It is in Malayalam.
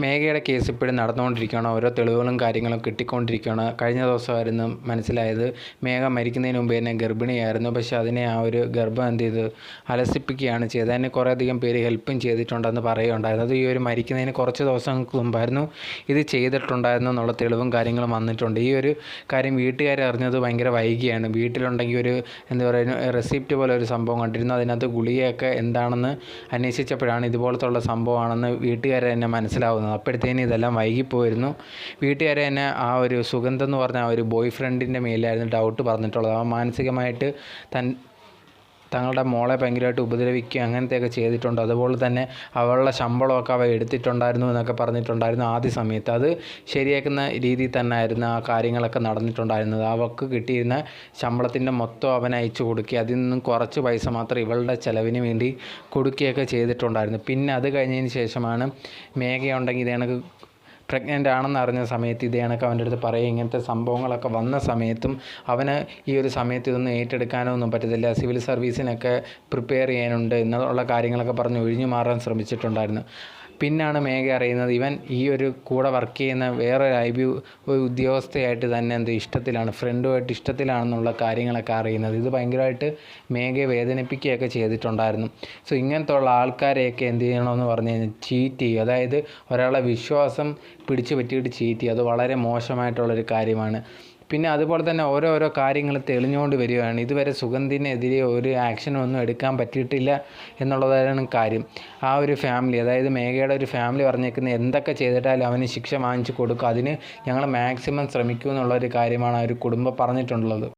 മേഘയുടെ കേസ് ഇപ്പോഴും നടന്നുകൊണ്ടിരിക്കുകയാണ്. ഓരോ തെളിവുകളും കാര്യങ്ങളും കിട്ടിക്കൊണ്ടിരിക്കുകയാണ്. കഴിഞ്ഞ ദിവസമായിരുന്നു മനസ്സിലായത് മേഘ മരിക്കുന്നതിന് മുമ്പ് തന്നെ ഗർഭിണിയായിരുന്നു. പക്ഷേ അതിനെ ആ ഒരു ഗർഭം എന്ത് ചെയ്ത് അലസിപ്പിക്കുകയാണ് ചെയ്തത്. അതിന് കുറേയധികം പേര് ഹെൽപ്പും ചെയ്തിട്ടുണ്ടെന്ന് പറയുകയുണ്ടായിരുന്നു. അത് ഈ ഒരു മരിക്കുന്നതിന് കുറച്ച് ദിവസങ്ങൾക്ക് മുമ്പായിരുന്നു ഇത് ചെയ്തിട്ടുണ്ടായിരുന്നു എന്നുള്ള തെളിവും കാര്യങ്ങളും വന്നിട്ടുണ്ട്. ഈ ഒരു കാര്യം വീട്ടുകാർ അറിഞ്ഞത് ഭയങ്കര വൈകിയാണ്. വീട്ടിലുണ്ടെങ്കിൽ ഒരു എന്താ പറയുക റെസിപ്റ്റ് പോലെ ഒരു സംഭവം കണ്ടിരുന്നു. അതിനകത്ത് ഗുളികയൊക്കെ എന്താണെന്ന് അന്വേഷിച്ചപ്പോഴാണ് ഇതുപോലത്തുള്ള സംഭവമാണെന്ന് വീട്ടുകാരെ തന്നെ മനസ്സിലാവുന്നത്. അപ്പോഴത്തേന് ഇതെല്ലാം വൈകിപ്പോയിരുന്നു. വീട്ടുകാരെ തന്നെ ആ ഒരു സുഗന്ധം എന്ന് പറഞ്ഞ ആ ഒരു ബോയ് ഫ്രണ്ടിൻ്റെ മേലായിരുന്നു ഡൗട്ട് പറഞ്ഞിട്ടുള്ളത്. അവൻ മാനസികമായിട്ട് തങ്ങളുടെ മോളെ ഭയങ്കരമായിട്ട് ഉപദ്രവിക്കുക അങ്ങനത്തെയൊക്കെ ചെയ്തിട്ടുണ്ട്. അതുപോലെ തന്നെ അവളുടെ ശമ്പളമൊക്കെ അവ എടുത്തിട്ടുണ്ടായിരുന്നു എന്നൊക്കെ പറഞ്ഞിട്ടുണ്ടായിരുന്നു ആദ്യ സമയത്ത്. അത് ശരിയാക്കുന്ന രീതിയിൽ തന്നെ ആയിരുന്നു ആ കാര്യങ്ങളൊക്കെ നടന്നിട്ടുണ്ടായിരുന്നത്. അവൾക്ക് കിട്ടിയിരുന്ന ശമ്പളത്തിൻ്റെ മൊത്തം അവൻ അയച്ചു കൊടുക്കുക, അതിൽ നിന്നും കുറച്ച് പൈസ മാത്രം ഇവളുടെ ചിലവിന് വേണ്ടി കൊടുക്കുകയൊക്കെ ചെയ്തിട്ടുണ്ടായിരുന്നു. പിന്നെ അത് കഴിഞ്ഞതിന് ശേഷമാണ് മേഘയുണ്ടെങ്കിൽ ഇത് കണക്ക് പ്രഗ്നൻ്റ് ആണെന്ന് അറിഞ്ഞ സമയത്ത് ഇതേ കണക്ക് അവൻ്റെ അടുത്ത് പറയും. ഇങ്ങനത്തെ സംഭവങ്ങളൊക്കെ വന്ന സമയത്തും അവന് ഈ ഒരു സമയത്ത് ഇതൊന്നും ഏറ്റെടുക്കാനോ ഒന്നും പറ്റത്തില്ല, സിവിൽ സർവീസിനൊക്കെ പ്രിപ്പയർ ചെയ്യാനുണ്ട് എന്നുള്ള കാര്യങ്ങളൊക്കെ പറഞ്ഞ് ഒഴിഞ്ഞു മാറാൻ ശ്രമിച്ചിട്ടുണ്ടായിരുന്നു. പിന്നാണ് മേഘ അറിയുന്നത് ഇവൻ ഈ ഒരു കൂടെ വർക്ക് ചെയ്യുന്ന വേറൊരു ഉദ്യോഗസ്ഥയായിട്ട് തന്നെ ഇഷ്ടത്തിലാണ്, ഫ്രണ്ടുമായിട്ട് ഇഷ്ടത്തിലാണെന്നുള്ള കാര്യങ്ങളൊക്കെ അറിയുന്നത്. ഇത് ഭയങ്കരമായിട്ട് മേഘയെ വേദനിപ്പിക്കുകയൊക്കെ ചെയ്തിട്ടുണ്ടായിരുന്നു. സോ ഇങ്ങനത്തെ ഉള്ള ആൾക്കാരെയൊക്കെ എന്ത് ചെയ്യണമെന്ന് പറഞ്ഞു കഴിഞ്ഞാൽ ചീറ്റ് ചെയ്യും. അതായത് ഒരാളെ വിശ്വാസം പിടിച്ചു പറ്റിയിട്ട് ചീറ്റ് ചെയ്യും. അത് വളരെ മോശമായിട്ടുള്ളൊരു കാര്യമാണ്. പിന്നെ അതുപോലെ തന്നെ ഓരോരോ കാര്യങ്ങൾ തെളിഞ്ഞുകൊണ്ട് വരികയാണ്. ഇതുവരെ സുഗന്ധിനെതിരെ ഒരു ആക്ഷനും ഒന്നും എടുക്കാൻ പറ്റിയിട്ടില്ല എന്നുള്ളതാണ് കാര്യം. ആ ഒരു ഫാമിലി, അതായത് മേഘയുടെ ഒരു ഫാമിലി പറഞ്ഞേക്കുന്നത് എന്തൊക്കെ ചെയ്തിട്ടാലും അവന് ശിക്ഷ വാങ്ങിച്ചു കൊടുക്കും, അതിന് ഞങ്ങൾ മാക്സിമം ശ്രമിക്കും എന്നുള്ളൊരു കാര്യമാണ് ആ ഒരു കുടുംബം പറഞ്ഞിട്ടുള്ളത്.